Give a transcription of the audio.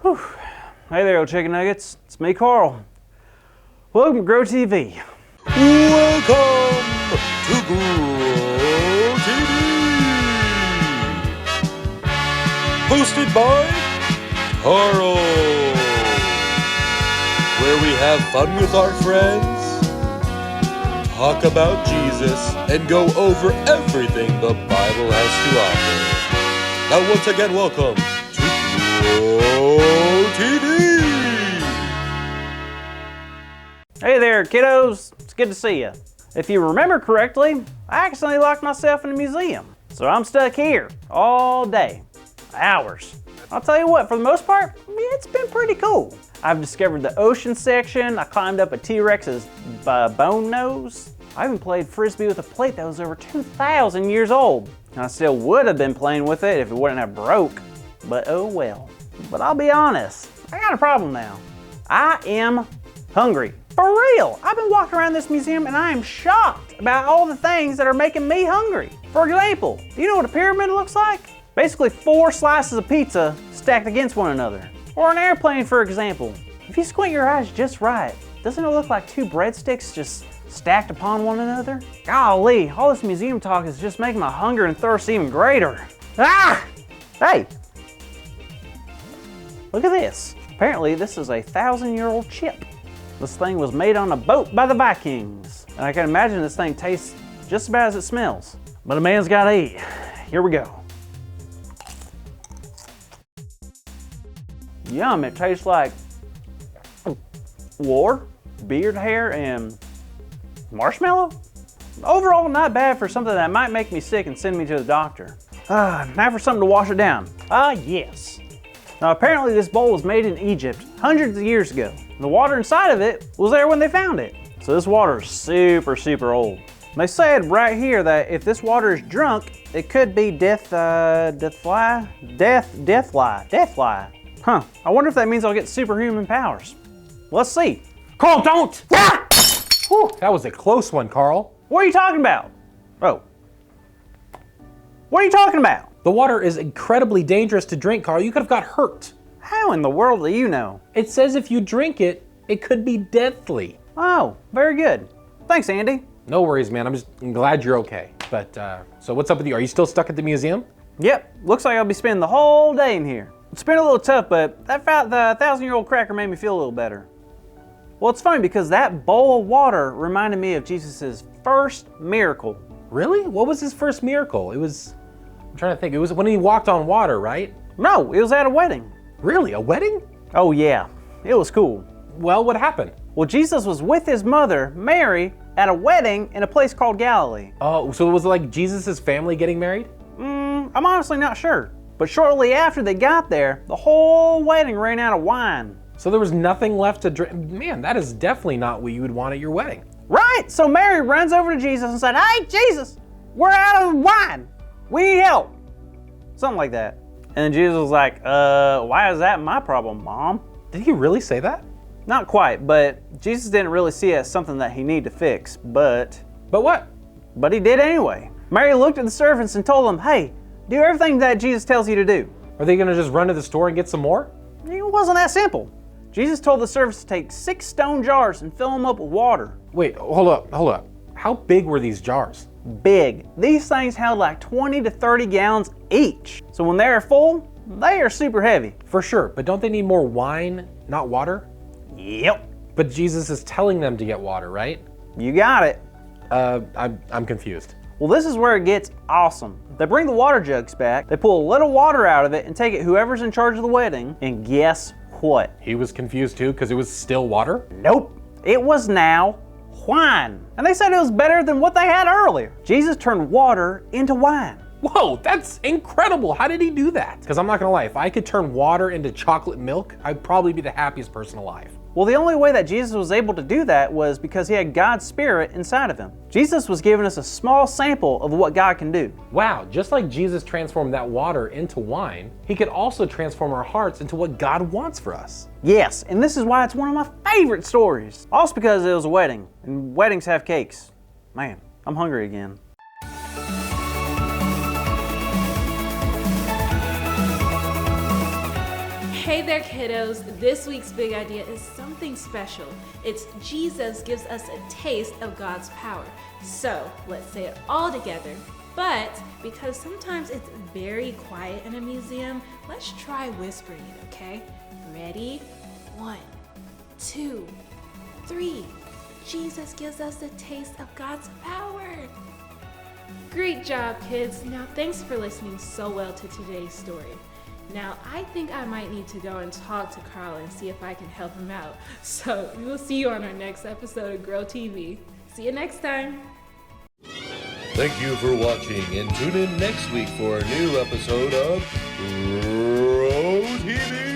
Whew. Hey there, old chicken nuggets. It's me, Carl. Welcome to Grow TV. Welcome to Grow TV. Hosted by Carl, where we have fun with our friends, talk about Jesus, and go over everything the Bible has to offer. Now once again, welcome to Grow TV. Hey there, kiddos. It's good to see you. If you remember correctly, I accidentally locked myself in a museum. So I'm stuck here all day, hours. I'll tell you what, for the most part, it's been pretty cool. I've discovered the ocean section. I climbed up a T-Rex's bone nose. I even played Frisbee with a plate that was over 2,000 years old. And I still would have been playing with it if it wouldn't have broke, but oh well. But I'll be honest, I got a problem now. I am hungry. For real, I've been walking around this museum and I am shocked about all the things that are making me hungry. For example, do you know what a pyramid looks like? Basically 4 slices of pizza stacked against one another. Or an airplane, for example. If you squint your eyes just right, doesn't it look like 2 breadsticks just stacked upon one another? Golly, all this museum talk is just making my hunger and thirst even greater. Ah! Hey! Look at this. Apparently this is a 1,000-year-old chip. This thing was made on a boat by the Vikings. And I can imagine this thing tastes just about as it smells. But a man's gotta eat. Here we go. Yum, it tastes like lard, beard hair, and marshmallow. Overall, not bad for something that might make me sick and send me to the doctor. Now for something to wash it down. Yes. Now apparently this bowl was made in Egypt hundreds of years ago. The water inside of it was there when they found it. So this water is super, super old. And they said right here that if this water is drunk, it could be deathfly. Huh, I wonder if that means I'll get superhuman powers. Let's see. Carl, don't! Ah! Whew, that was a close one, Carl. What are you talking about? Oh. What are you talking about? The water is incredibly dangerous to drink, Carl. You could have got hurt. How in the world do you know? It says if you drink it, it could be deadly. Oh, very good. Thanks, Andy. No worries, man. I'm glad you're okay. But, so what's up with you? Are you still stuck at the museum? Yep, looks like I'll be spending the whole day in here. It's been a little tough, but the 1,000-year-old cracker made me feel a little better. Well, it's funny because that bowl of water reminded me of Jesus' first miracle. Really? What was his first miracle? I'm trying to think. It was when he walked on water, right? No, it was at a wedding. Really? A wedding? Oh yeah, it was cool. Well, what happened? Well, Jesus was with his mother, Mary, at a wedding in a place called Galilee. Oh, so it was like Jesus' family getting married? I'm honestly not sure. But shortly after they got there, the whole wedding ran out of wine. So there was nothing left to drink? Man, that is definitely not what you would want at your wedding. Right, so Mary runs over to Jesus and said, "Hey, Jesus, we're out of wine. We need help." Something like that. And Jesus was like, why is that my problem, Mom? Did he really say that? Not quite, but Jesus didn't really see it as something that he needed to fix, but what? But he did anyway. Mary looked at the servants and told them, "Hey, do everything that Jesus tells you to do." Are they gonna just run to the store and get some more? It wasn't that simple. Jesus told the servants to take 6 stone jars and fill them up with water. Wait, hold up. How big were these jars? Big. These things held like 20 to 30 gallons each. So when they're full, they are super heavy. For sure, but don't they need more wine, not water? Yep. But Jesus is telling them to get water, right? You got it. I'm confused. Well, this is where it gets awesome. They bring the water jugs back, they pull a little water out of it and take it whoever's in charge of the wedding, and guess what? He was confused too because it was still water? Nope. It was now wine. And they said it was better than what they had earlier. Jesus turned water into wine. Whoa, that's incredible. How did he do that? Because I'm not gonna lie, if I could turn water into chocolate milk, I'd probably be the happiest person alive. Well, the only way that Jesus was able to do that was because he had God's Spirit inside of him. Jesus was giving us a small sample of what God can do. Wow, just like Jesus transformed that water into wine, he could also transform our hearts into what God wants for us. Yes, and this is why it's one of my favorite stories. Also because it was a wedding, and weddings have cakes. Man, I'm hungry again. Hey there, kiddos. This week's big idea is something special. It's Jesus gives us a taste of God's power. So let's say it all together. But because sometimes it's very quiet in a museum, let's try whispering it, okay? Ready? 1, 2, 3. Jesus gives us a taste of God's power. Great job, kids. Now, thanks for listening so well to today's story. Now, I think I might need to go and talk to Carl and see if I can help him out. So, we will see you on our next episode of Grow TV. See you next time. Thank you for watching, and tune in next week for a new episode of Grow TV.